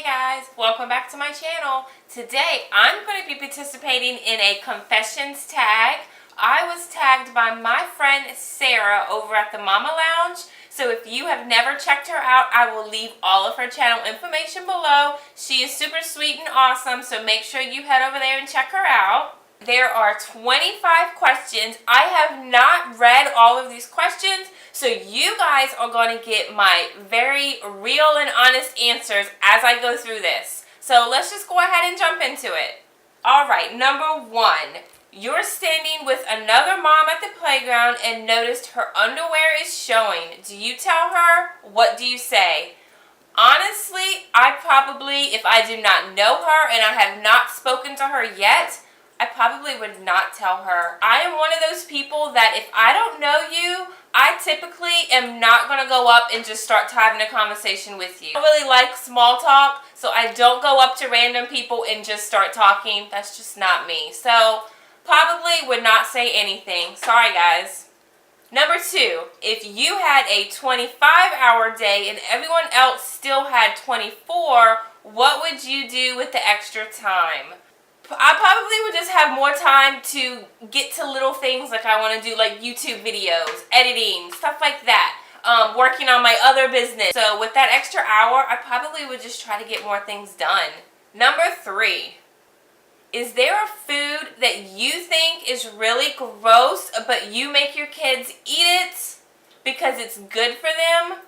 guys, welcome back to my channel. Today I'm going to be participating in a confessions tag. I was tagged by my friend Sarah over at the Mama Lounge. So if you have never checked her out, I will leave all of her channel information below. She is super sweet and awesome, so make sure you head over there and check her out. There are 25 questions. I have not read all of these questions, so you guys are going to get my very real and honest answers as I go through this. So let's just go ahead and jump into it. Alright, number 1. You're standing with another mom at the playground and noticed her underwear is showing. Do you tell her? What do you say? Honestly, I probably, if I do not know her and I have not spoken to her yet, I probably would not tell her. I am one of those people that if I don't know you, I typically am not going to go up and just start having a conversation with you. I don't really like small talk, so I don't go up to random people and just start talking. That's just not me. So, probably would not say anything. Sorry, guys. Number 2, if you had a 25-hour day and everyone else still had 24, what would you do with the extra time? I probably would just have more time to get to little things like I want to do, like YouTube videos, editing, stuff like that. Working on my other business. So with that extra hour, I probably would just try to get more things done. Number 3. Is there a food that you think is really gross, but you make your kids eat it because it's good for them?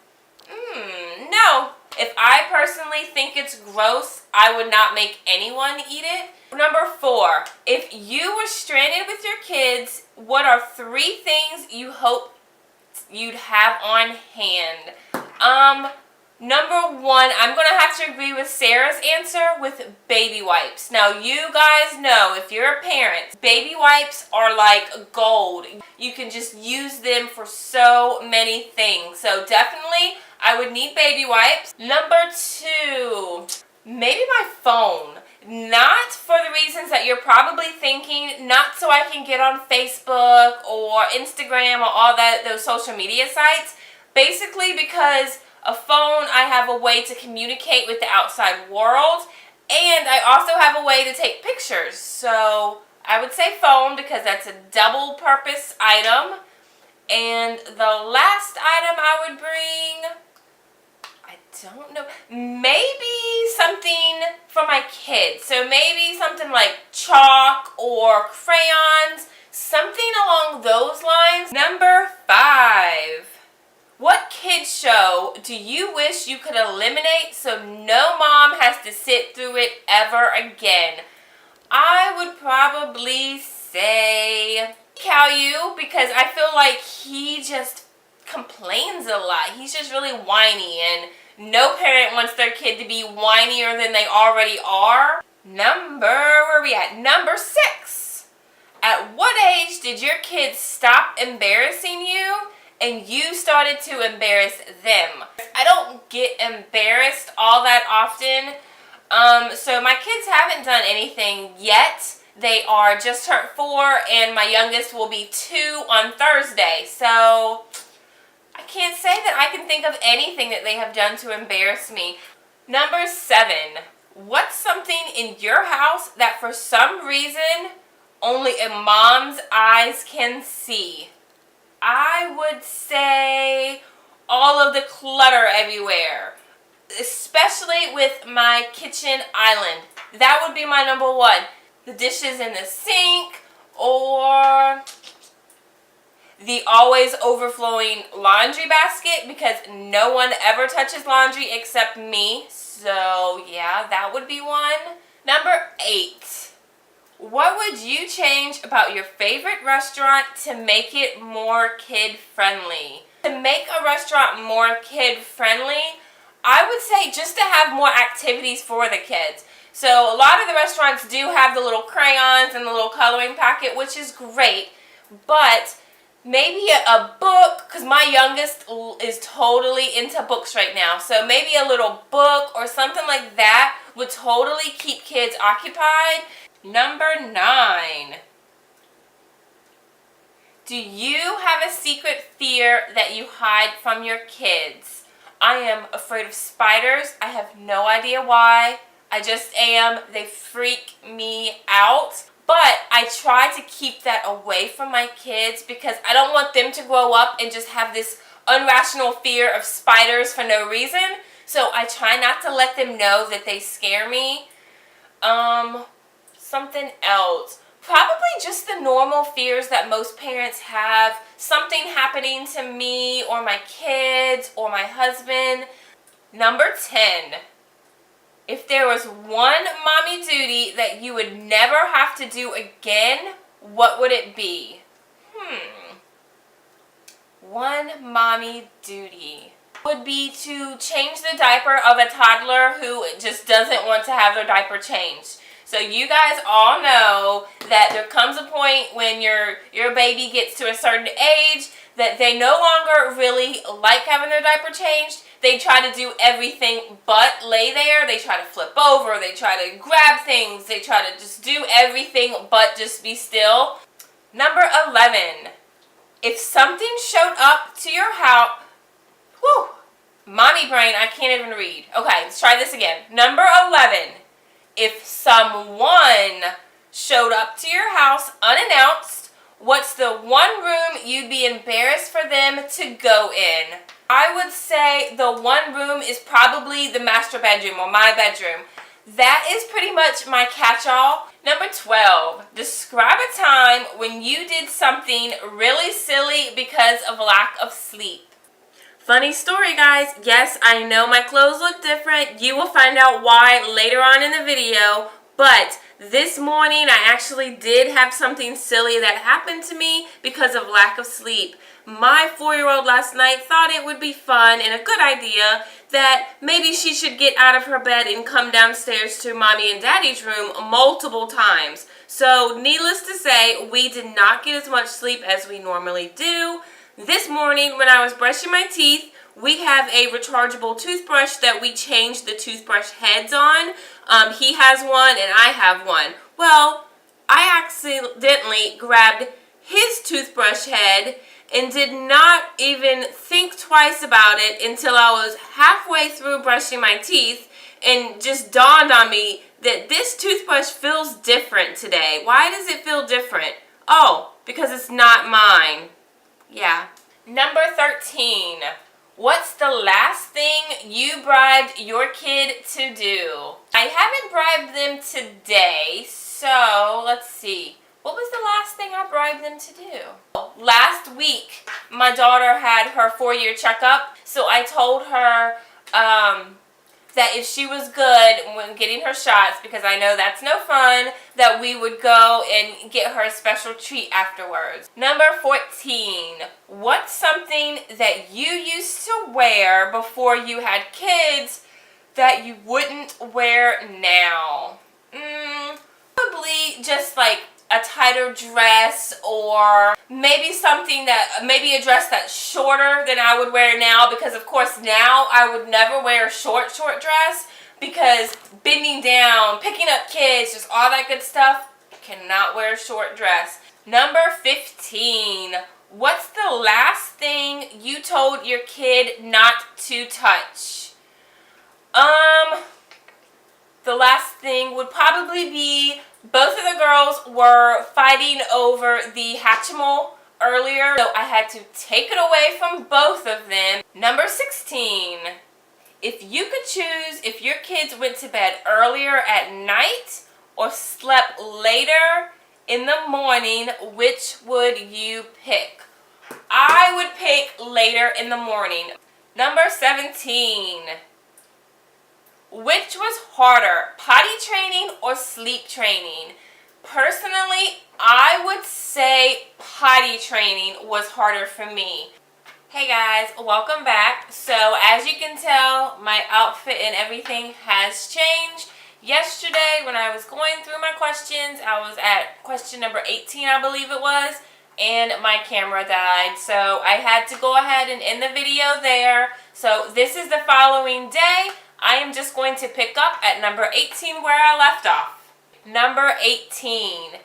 No. If I personally think it's gross, I would not make anyone eat it. Number 4. If you were stranded with your kids, what are 3 things you hope you'd have on hand? Number 1, I'm going to have to agree with Sarah's answer with baby wipes. Now, you guys know, if you're a parent, baby wipes are like gold. You can just use them for so many things. So, definitely, I would need baby wipes. Number 2, maybe my phone. Not for the reasons that you're probably thinking, not so I can get on Facebook or Instagram or all those social media sites. Basically because a phone, I have a way to communicate with the outside world, and I also have a way to take pictures. So I would say phone because that's a double purpose item. And the last item I would bring, I don't know, maybe something for my kids. So maybe something like chalk or crayons, something along those lines. Number 5. What kids show do you wish you could eliminate so no mom has to sit through it ever again? I would probably say Caillou, because I feel like he just complains a lot. He's just really whiny, and no parent wants their kid to be whinier than they already are. Where are we at? Number 6. At what age did your kids stop embarrassing you and you started to embarrass them? I don't get embarrassed all that often. So my kids haven't done anything yet. They are just turned 4 and my youngest will be 2 on Thursday. So I can't say that I can think of anything that they have done to embarrass me. Number 7. What's something in your house that for some reason only a mom's eyes can see? I would say all of the clutter everywhere, especially with my kitchen island. That would be my number 1. The dishes in the sink, or the always overflowing laundry basket, because no one ever touches laundry except me. So yeah, that would be one. Number 8. What would you change about your favorite restaurant to make it more kid-friendly? To make a restaurant more kid-friendly, I would say just to have more activities for the kids. So a lot of the restaurants do have the little crayons and the little coloring packet, which is great, but maybe a book, because my youngest is totally into books right now. So maybe a little book or something like that would totally keep kids occupied. Number 9. Do you have a secret fear that you hide from your kids? I am afraid of spiders. I have no idea why. I just am. They freak me out. But I try to keep that away from my kids because I don't want them to grow up and just have this irrational fear of spiders for no reason. So I try not to let them know that they scare me. Something else. Probably just the normal fears that most parents have. Something happening to me or my kids or my husband. Number 10. If there was one mommy duty that you would never have to do again, what would it be? One mommy duty would be to change the diaper of a toddler who just doesn't want to have their diaper changed. So you guys all know that there comes a point when your baby gets to a certain age that they no longer really like having their diaper changed. They try to do everything but lay there. They try to flip over. They try to grab things. They try to just do everything but just be still. Number 11. If something showed up to your house... Whew! Mommy brain, I can't even read. Okay, let's try this again. Number 11. If someone showed up to your house unannounced, what's the one room you'd be embarrassed for them to go in? I would say the one room is probably the master bedroom or my bedroom. That is pretty much my catch-all. Number 12. Describe a time when you did something really silly because of lack of sleep. Funny story, guys. Yes, I know my clothes look different. You will find out why later on in the video. But this morning, I actually did have something silly that happened to me because of lack of sleep. My 4-year-old last night thought it would be fun and a good idea that maybe she should get out of her bed and come downstairs to mommy and daddy's room multiple times. So, needless to say, we did not get as much sleep as we normally do. This morning, when I was brushing my teeth, we have a rechargeable toothbrush that we change the toothbrush heads on. He has one and I have one. Well, I accidentally grabbed his toothbrush head and did not even think twice about it until I was halfway through brushing my teeth and just dawned on me that this toothbrush feels different today. Why does it feel different? Oh, because it's not mine. Yeah. Number 13. What's the last thing you bribed your kid to do? I haven't bribed them today, so let's see. What was the last thing I bribed them to do? Last week, my daughter had her 4-year checkup, so I told her that if she was good when getting her shots, because I know that's no fun, that we would go and get her a special treat afterwards. Number 14. What's something that you used to wear before you had kids that you wouldn't wear now? Probably just like a tighter dress, or maybe something that, maybe a dress that's shorter than I would wear now, because of course now I would never wear a short dress because bending down, picking up kids, just all that good stuff, cannot wear a short dress. Number 15. What's the last thing you told your kid not to touch? The last thing would probably be both of the girls were fighting over the Hatchimal earlier, so I had to take it away from both of them. Number 16. If you could choose if your kids went to bed earlier at night or slept later in the morning, which would you pick? I would pick later in the morning. Number 17. Which was harder, potty training or sleep training? Personally, I would say potty training was harder for me. Hey guys, welcome back. So as you can tell, my outfit and everything has changed. Yesterday, when I was going through my questions, I was at question number 18, I believe it was, and my camera died. So I had to go ahead and end the video there. So this is the following day. I am just going to pick up at number 18 where I left off. Number 18.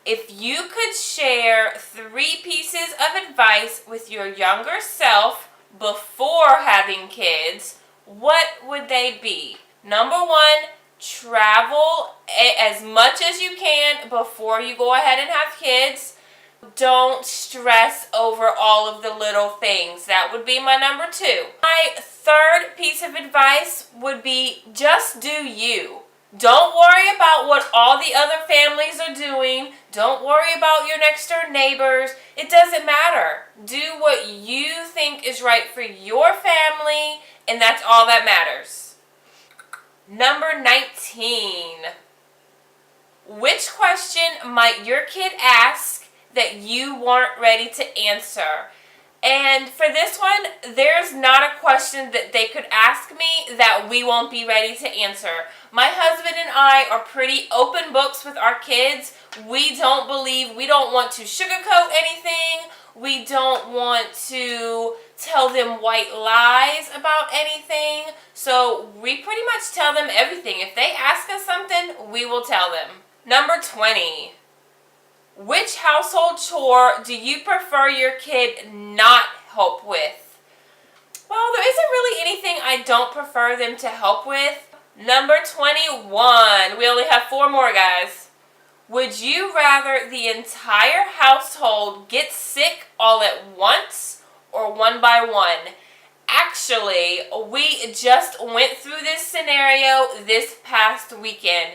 If you could share 3 pieces of advice with your younger self, before having kids, what would they be? Number one, travel as much as you can before you go ahead and have kids. Don't stress over all of the little things. That would be my number two. My third piece of advice would be just do you. Don't worry about what all the other families are doing. Don't worry about your next door neighbors. It doesn't matter. Do what you think is right for your family, and that's all that matters. Number 19. Which question might your kid ask that you weren't ready to answer? And for this one, there's not a question that they could ask me that we won't be ready to answer. My husband and I are pretty open books with our kids. We don't want to sugarcoat anything. We don't want to tell them white lies about anything. So we pretty much tell them everything. If they ask us something, we will tell them. Number 20. Which household chore do you prefer your kid not help with? Well, there isn't really anything I don't prefer them to help with. Number 21. We only have 4 more, guys. Would you rather the entire household get sick all at once or one by one? Actually, we just went through this scenario this past weekend.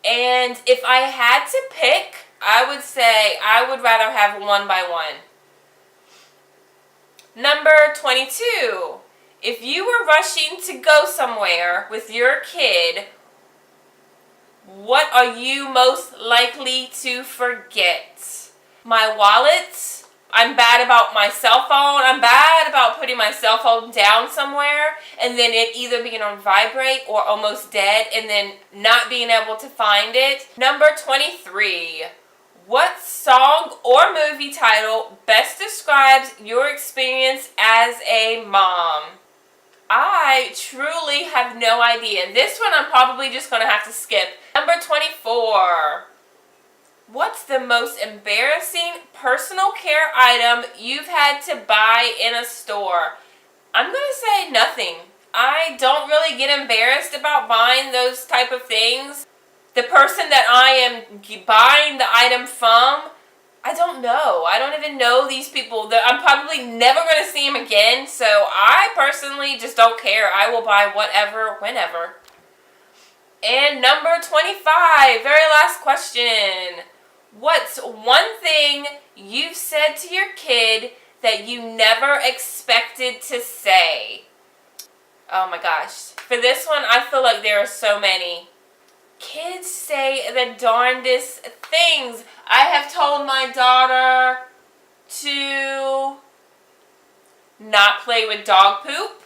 And if I had to pick, I would say I would rather have one by one. Number 22. If you were rushing to go somewhere with your kid, what are you most likely to forget? My wallet. I'm bad about my cell phone. I'm bad about putting my cell phone down somewhere and then it either being on vibrate or almost dead and then not being able to find it. Number 23. What song or movie title best describes your experience as a mom? I truly have no idea. This one I'm probably just going to have to skip. Number 24. What's the most embarrassing personal care item you've had to buy in a store? I'm going to say nothing. I don't really get embarrassed about buying those type of things. The person that I am buying the item from, I don't know. I don't even know these people. I'm probably never going to see them again, so I personally just don't care. I will buy whatever, whenever. And number 25, very last question. What's one thing you've said to your kid that you never expected to say? Oh my gosh. For this one, I feel like there are so many. Kids say the darndest things. I have told my daughter to not play with dog poop.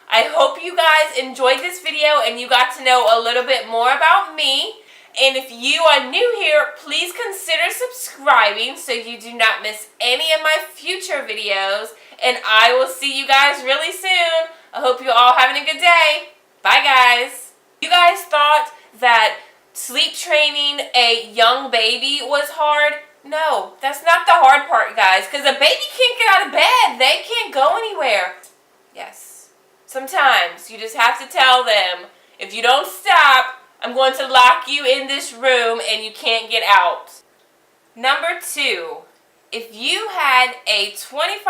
I hope you guys enjoyed this video and you got to know a little bit more about me. And if you are new here, please consider subscribing so you do not miss any of my future videos. And I will see you guys really soon. I hope you're all having a good day. Bye, guys. You guys thought that sleep training a young baby was hard? No, that's not the hard part, guys, because a baby can't get out of bed. They can't go anywhere. Yes. Sometimes you just have to tell them, if you don't stop, I'm going to lock you in this room and you can't get out. Number 2, if you had a 25...